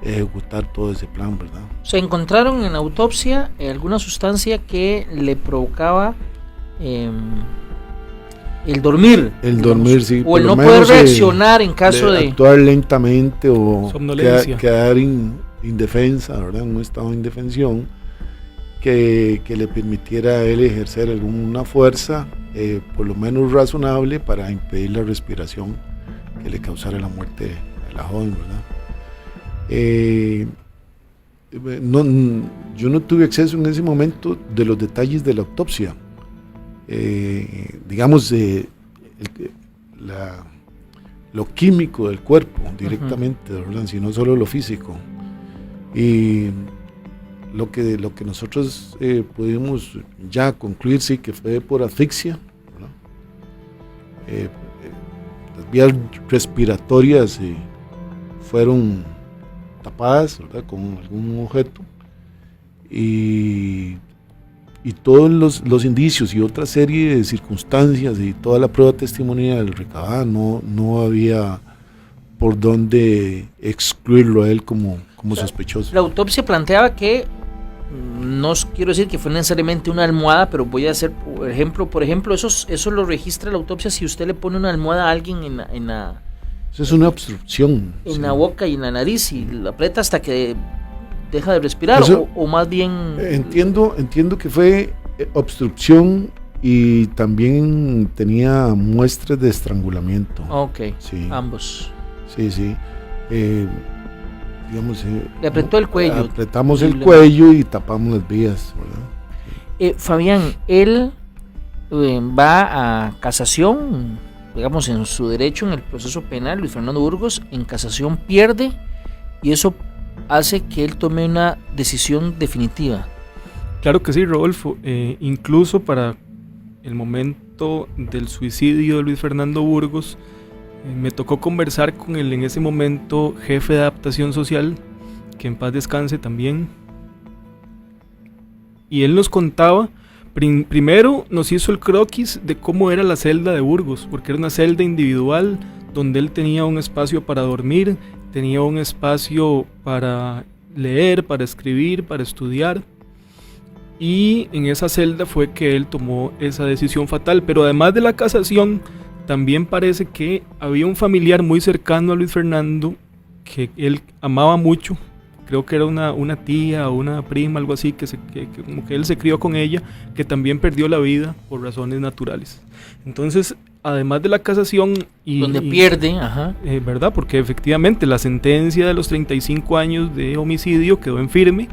ejecutar todo ese plan, ¿verdad? Se encontraron en autopsia alguna sustancia que le provocaba el dormir. El dormir, sí. O el no poder reaccionar en caso de actuar lentamente o somnolencia, quedar indefensa, ¿verdad? En un estado de indefensión que le permitiera a él ejercer alguna fuerza, por lo menos razonable, para impedir la respiración que le causara la muerte a la joven, ¿verdad? Yo no tuve acceso en ese momento de los detalles de la autopsia, digamos, lo químico del cuerpo directamente, ¿verdad?, sino solo lo físico. Y lo que nosotros pudimos ya concluir, sí, que fue por asfixia, ¿verdad? Las vías respiratorias fueron tapadas, ¿verdad?, con algún objeto, y todos los indicios y otra serie de circunstancias y toda la prueba testimonial recabada, no había por dónde excluirlo a él como sospechoso. La autopsia planteaba que, no quiero decir que fue necesariamente una almohada, pero voy a hacer, por ejemplo, eso lo registra la autopsia si usted le pone una almohada a alguien en la... Eso es una obstrucción. En la boca y en la nariz y la aprieta hasta que deja de respirar, o más bien... Entiendo que fue obstrucción y también tenía muestras de estrangulamiento. Ok, sí. Ambos. Sí. Digamos, le apretó el cuello. Apretamos el cuello y tapamos las vías, ¿verdad? Fabián, él va a casación, digamos, en su derecho en el proceso penal. Luis Fernando Burgos en casación pierde y eso hace que él tome una decisión definitiva. Claro que sí, Rodolfo. Incluso para el momento del suicidio de Luis Fernando Burgos, me tocó conversar con el en ese momento jefe de adaptación social, que en paz descanse también, y él nos contaba, primero nos hizo el croquis de cómo era la celda de Burgos, porque era una celda individual donde él tenía un espacio para dormir, tenía un espacio para leer, para escribir, para estudiar, y en esa celda fue que él tomó esa decisión fatal. Pero además de la casación, también parece que había un familiar muy cercano a Luis Fernando que él amaba mucho, creo que era una tía o una prima, algo así, que como que él se crió con ella, que también perdió la vida por razones naturales. Entonces, además de la casación donde pierde, ¿verdad? Porque efectivamente la sentencia de los 35 años de homicidio quedó en firme,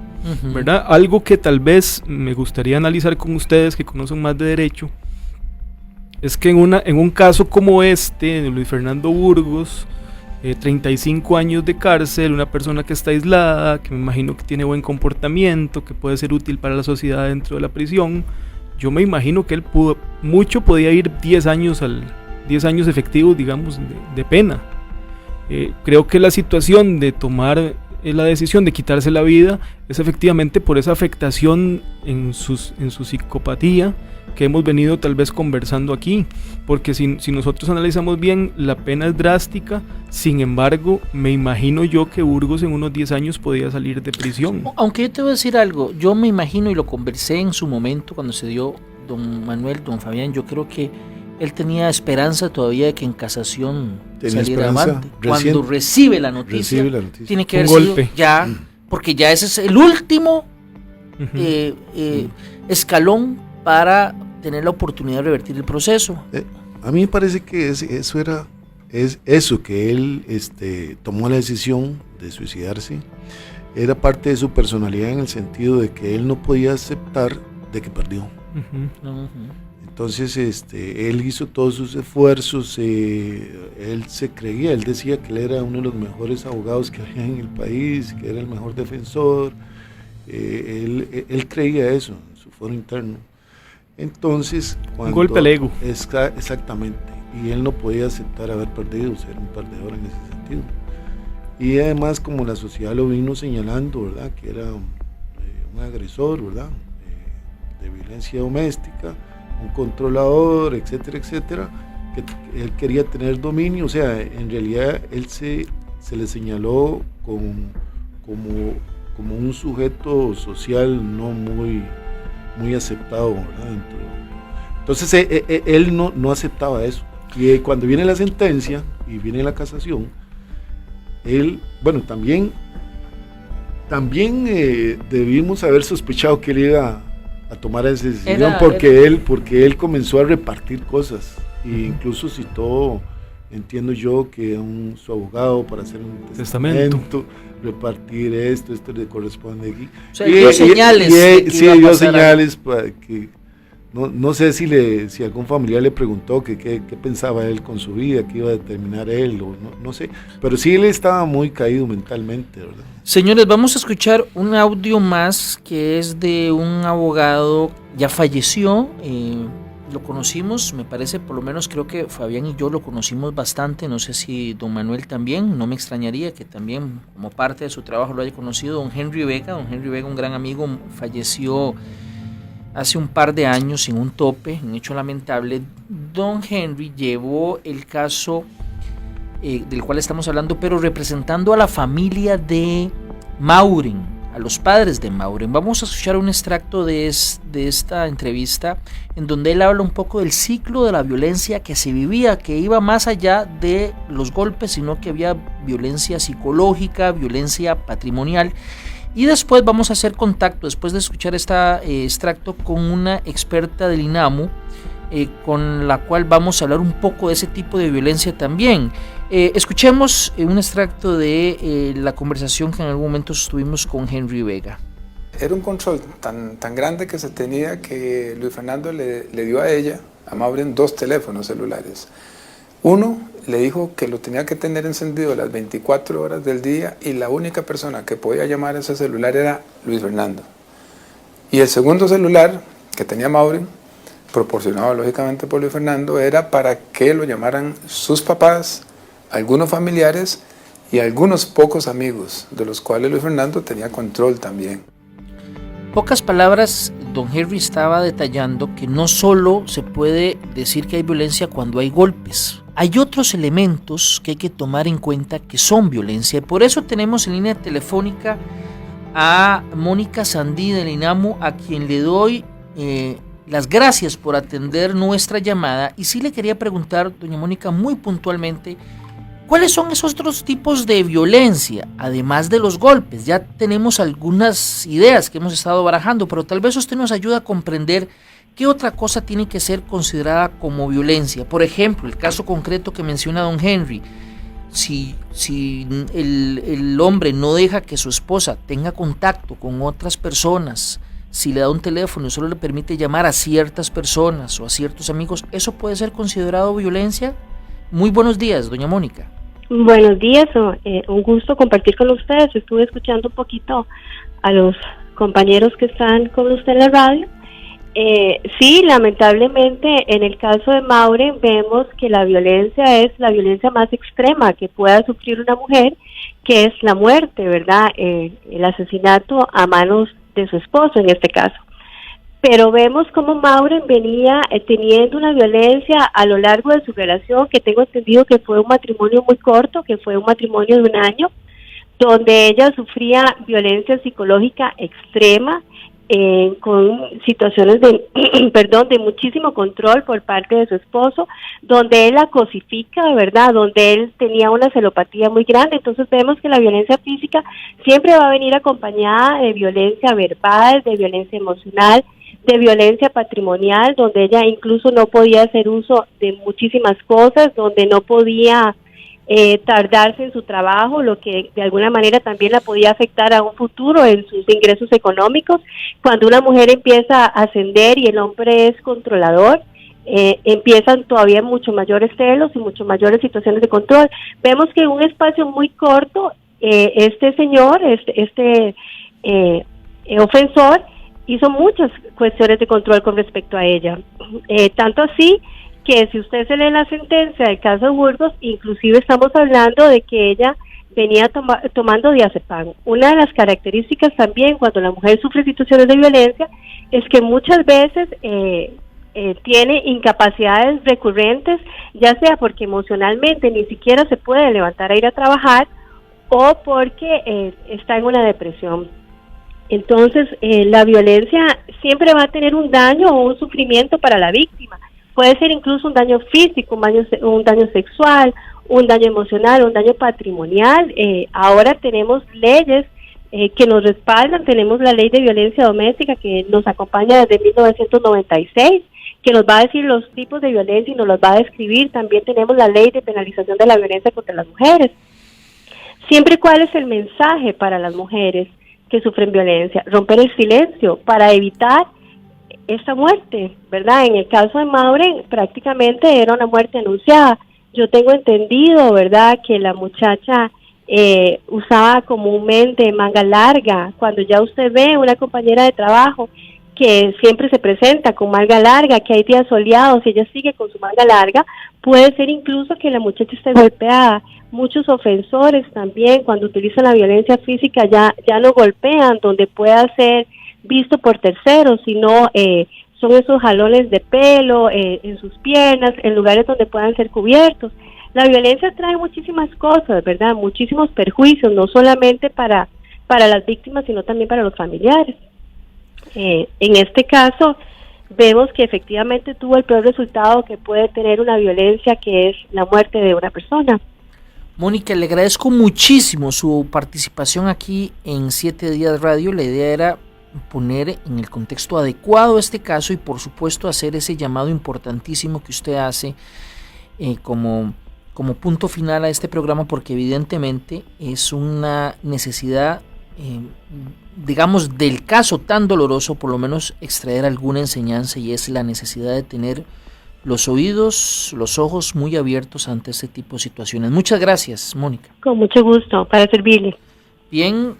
¿verdad? Algo que tal vez me gustaría analizar con ustedes que conocen más de derecho, es que en un caso como este, de Luis Fernando Burgos, 35 años de cárcel, una persona que está aislada, que me imagino que tiene buen comportamiento, que puede ser útil para la sociedad dentro de la prisión, yo me imagino que él podía ir 10 años efectivos, digamos, de pena. Creo que la situación de tomar la decisión de quitarse la vida es efectivamente por esa afectación en su psicopatía que hemos venido tal vez conversando aquí, porque si nosotros analizamos bien, la pena es drástica. Sin embargo, me imagino yo que Burgos en unos 10 años podía salir de prisión. Aunque yo te voy a decir algo, yo me imagino, y lo conversé en su momento cuando se dio don Manuel, don Fabián, yo creo que él tenía esperanza todavía de que en casación saliera avante. Cuando recibe la noticia, tiene que haber sido ya, porque ya ese es el último escalón para tener la oportunidad de revertir el proceso. A mí me parece que eso que él tomó la decisión de suicidarse, era parte de su personalidad, en el sentido de que él no podía aceptar de que perdió. Entonces él hizo todos sus esfuerzos, él se creía, él decía que él era uno de los mejores abogados que había en el país, que era el mejor defensor, él creía eso en su foro interno. Entonces, un golpe al ego. Exactamente, y él no podía aceptar haber perdido, ser un perdedor en ese sentido. Y además, como la sociedad lo vino señalando, ¿verdad?, que era un agresor, ¿verdad?, de violencia doméstica, un controlador, etcétera, etcétera, que él quería tener dominio. O sea, en realidad él se le señaló como un sujeto social no muy aceptado, ¿verdad? Entonces él no aceptaba eso, y cuando viene la sentencia y viene la casación, él, bueno, también debimos haber sospechado que él iba a tomar esa decisión, porque él comenzó a repartir cosas, e incluso citó, entiendo yo, que su abogado para hacer un testamento, repartir esto le corresponde aquí. O sea, dio señales. Dio señales para que no sé si algún familiar le preguntó qué pensaba él con su vida, qué iba a determinar él, o no sé, pero sí él estaba muy caído mentalmente, ¿verdad? Señores, vamos a escuchar un audio más que es de un abogado, ya falleció, lo conocimos, me parece, por lo menos creo que Fabián y yo lo conocimos bastante, no sé si don Manuel también, no me extrañaría que también como parte de su trabajo lo haya conocido, don Henry Vega, un gran amigo, falleció hace un par de años, en un tope, un hecho lamentable, don Henry llevó el caso del cual estamos hablando, pero representando a la familia de Maureen, a los padres de Maureen. Vamos a escuchar un extracto de esta entrevista en donde él habla un poco del ciclo de la violencia que se vivía, que iba más allá de los golpes, sino que había violencia psicológica, violencia patrimonial. Y después vamos a hacer contacto, después de escuchar este extracto, con una experta del INAMU, con la cual vamos a hablar un poco de ese tipo de violencia también. Escuchemos un extracto de la conversación que en algún momento tuvimos con Henry Vega. Era un control tan grande que se tenía que Luis Fernando le dio a ella, a Maureen, 2 teléfonos celulares. Uno le dijo que lo tenía que tener encendido las 24 horas del día y la única persona que podía llamar a ese celular era Luis Fernando. Y el segundo celular que tenía Maureen, proporcionado lógicamente por Luis Fernando, era para que lo llamaran sus papás, algunos familiares y algunos pocos amigos, de los cuales Luis Fernando tenía control también. Pocas palabras, don Henry estaba detallando que no solo se puede decir que hay violencia cuando hay golpes. Hay otros elementos que hay que tomar en cuenta que son violencia, y por eso tenemos en línea telefónica a Mónica Sandí del INAMU, a quien le doy las gracias por atender nuestra llamada. Y sí le quería preguntar, doña Mónica, muy puntualmente, ¿cuáles son esos otros tipos de violencia, además de los golpes? Ya tenemos algunas ideas que hemos estado barajando, pero tal vez usted nos ayuda a comprender qué otra cosa tiene que ser considerada como violencia. Por ejemplo, el caso concreto que menciona don Henry, si el hombre no deja que su esposa tenga contacto con otras personas, si le da un teléfono y solo le permite llamar a ciertas personas o a ciertos amigos, ¿eso puede ser considerado violencia? Muy buenos días, doña Mónica. Buenos días, un gusto compartir con ustedes. Estuve escuchando un poquito a los compañeros que están con usted en la radio. Sí, lamentablemente en el caso de Maureen vemos que la violencia es la violencia más extrema que pueda sufrir una mujer, que es la muerte, ¿verdad? El asesinato a manos de su esposo en este caso. Pero vemos cómo Maureen venía teniendo una violencia a lo largo de su relación, que tengo entendido que fue un matrimonio muy corto, que fue un matrimonio de 1 año, donde ella sufría violencia psicológica extrema, con situaciones de muchísimo control por parte de su esposo, donde él la cosifica, ¿verdad? Donde él tenía una celopatía muy grande. Entonces vemos que la violencia física siempre va a venir acompañada de violencia verbal, de violencia emocional, de violencia patrimonial, donde ella incluso no podía hacer uso de muchísimas cosas, donde no podía tardarse en su trabajo, lo que de alguna manera también la podía afectar a un futuro en sus ingresos económicos. Cuando una mujer empieza a ascender y el hombre es controlador, empiezan todavía mucho mayores celos y mucho mayores situaciones de control. Vemos que en un espacio muy corto, este señor, este ofensor, hizo muchas cuestiones de control con respecto a ella, tanto así que si usted se lee la sentencia del caso de Burgos, inclusive estamos hablando de que ella venía tomando diazepam. Una de las características también cuando la mujer sufre situaciones de violencia es que muchas veces tiene incapacidades recurrentes, ya sea porque emocionalmente ni siquiera se puede levantar a ir a trabajar o porque está en una depresión. Entonces, la violencia siempre va a tener un daño o un sufrimiento para la víctima. Puede ser incluso un daño físico, un daño sexual, un daño emocional, un daño patrimonial. Ahora tenemos leyes que nos respaldan. Tenemos la ley de violencia doméstica que nos acompaña desde 1996, que nos va a decir los tipos de violencia y nos los va a describir. También tenemos la ley de penalización de la violencia contra las mujeres. Siempre, ¿cuál es el mensaje para las mujeres que sufren violencia? Romper el silencio para evitar esta muerte, ¿verdad? En el caso de Maureen prácticamente era una muerte anunciada. Yo tengo entendido, ¿verdad?, que la muchacha usaba comúnmente manga larga. Cuando ya usted ve una compañera de trabajo que siempre se presenta con manga larga, que hay días soleados y ella sigue con su manga larga, puede ser incluso que la muchacha esté golpeada. Muchos ofensores también, cuando utilizan la violencia física, ya no golpean, donde pueda ser visto por terceros, sino son esos jalones de pelo en sus piernas, en lugares donde puedan ser cubiertos. La violencia trae muchísimas cosas, ¿verdad? Muchísimos perjuicios, no solamente para las víctimas, sino también para los familiares. En este caso, vemos que efectivamente tuvo el peor resultado que puede tener una violencia, que es la muerte de una persona. Mónica, le agradezco muchísimo su participación aquí en 7 Días Radio. La idea era poner en el contexto adecuado este caso y por supuesto hacer ese llamado importantísimo que usted hace como punto final a este programa, porque evidentemente es una necesidad, digamos, del caso tan doloroso, por lo menos extraer alguna enseñanza, y es la necesidad de tener los oídos, los ojos muy abiertos ante este tipo de situaciones. Muchas gracias, Mónica. Con mucho gusto, para servirle. Bien,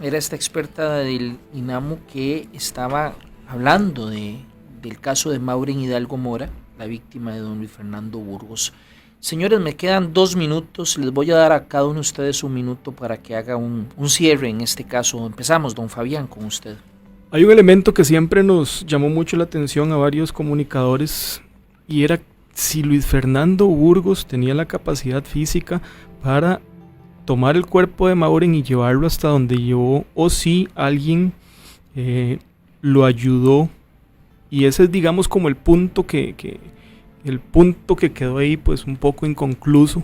era esta experta del INAMU que estaba hablando del caso de Maureen Hidalgo Mora, la víctima de don Luis Fernando Burgos. Señores, me quedan 2 minutos, les voy a dar a cada uno de ustedes 1 minuto para que haga un cierre en este caso. Empezamos, don Fabián, con usted. Hay un elemento que siempre nos llamó mucho la atención a varios comunicadores, y era si Luis Fernando Burgos tenía la capacidad física para tomar el cuerpo de Maureen y llevarlo hasta donde llevó, o si alguien lo ayudó. Y ese es, digamos, como el punto que quedó ahí pues un poco inconcluso,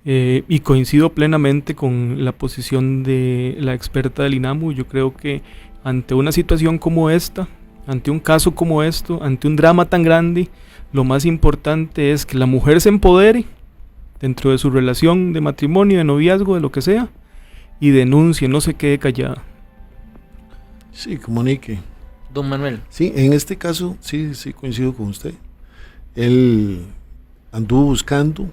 y coincido plenamente con la posición de la experta del INAMU. Yo creo que ante una situación como esta, ante un caso como esto, ante un drama tan grande, lo más importante es que la mujer se empodere dentro de su relación de matrimonio, de noviazgo, de lo que sea, y denuncie, no se quede callada. Sí, comunique. Don Manuel. Sí, en este caso sí coincido con usted. Él anduvo buscando,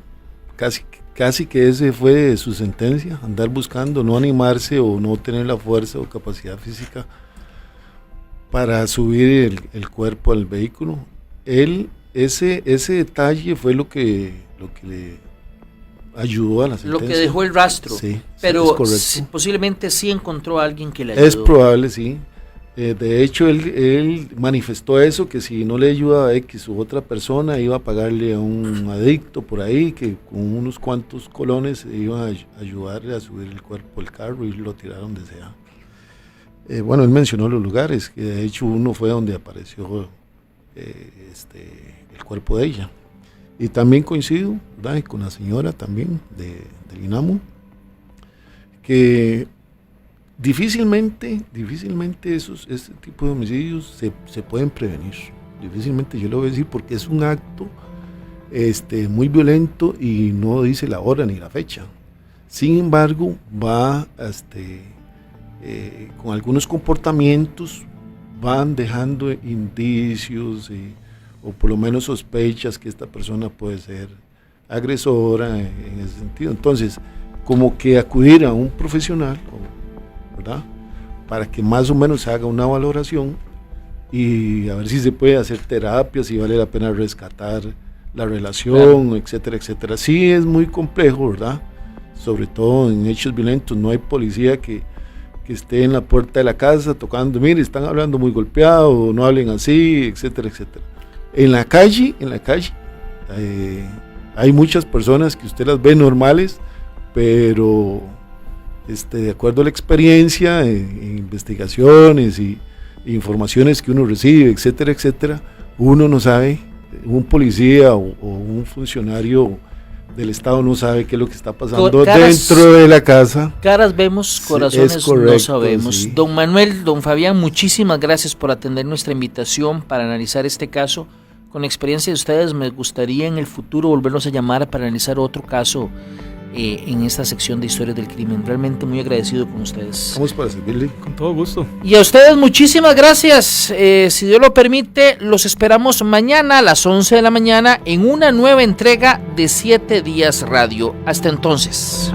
casi que ese fue su sentencia, andar buscando, no animarse o no tener la fuerza o capacidad física para subir el cuerpo al vehículo. Él, ese detalle fue lo que le ayudó a la sentencia. Lo que dejó el rastro. Sí, pero sí, posiblemente sí encontró a alguien que le ayudó. Es probable, sí. De hecho, él manifestó eso, que si no le ayuda a X u otra persona, iba a pagarle a un adicto por ahí, que con unos cuantos colones iba a ayudarle a subir el cuerpo del carro y lo tirar donde sea. Bueno, él mencionó los lugares, que de hecho uno fue donde apareció el cuerpo de ella. Y también coincido, ¿verdad?, con la señora también del INAMU, que difícilmente este tipo de homicidios se pueden prevenir. Difícilmente, yo lo voy a decir, porque es un acto muy violento y no dice la hora ni la fecha. Sin embargo, va con algunos comportamientos van dejando indicios o por lo menos sospechas que esta persona puede ser agresora en ese sentido. Entonces, como que acudir a un profesional, ¿verdad?, para que más o menos se haga una valoración y a ver si se puede hacer terapia, si vale la pena rescatar la relación, claro, etcétera, etcétera. Sí, es muy complejo, ¿verdad?, sobre todo en hechos violentos. No hay policía que esté en la puerta de la casa tocando, mire, están hablando muy golpeado, no hablen así, etcétera, etcétera. En la calle, hay muchas personas que usted las ve normales, pero de acuerdo a la experiencia, investigaciones y informaciones que uno recibe, etcétera, etcétera, uno no sabe, un policía o un funcionario del Estado no sabe qué es lo que está pasando dentro de la casa. Caras vemos, corazones correcto, no sabemos. Sí. Don Manuel, don Fabián, muchísimas gracias por atender nuestra invitación para analizar este caso. Con la experiencia de ustedes, me gustaría en el futuro volverlos a llamar para analizar otro caso en esta sección de Historias del Crimen. Realmente muy agradecido con ustedes. Vamos para servirle. Con todo gusto. Y a ustedes muchísimas gracias. Si Dios lo permite, los esperamos mañana a las 11 de la mañana en una nueva entrega de 7 Días Radio. Hasta entonces.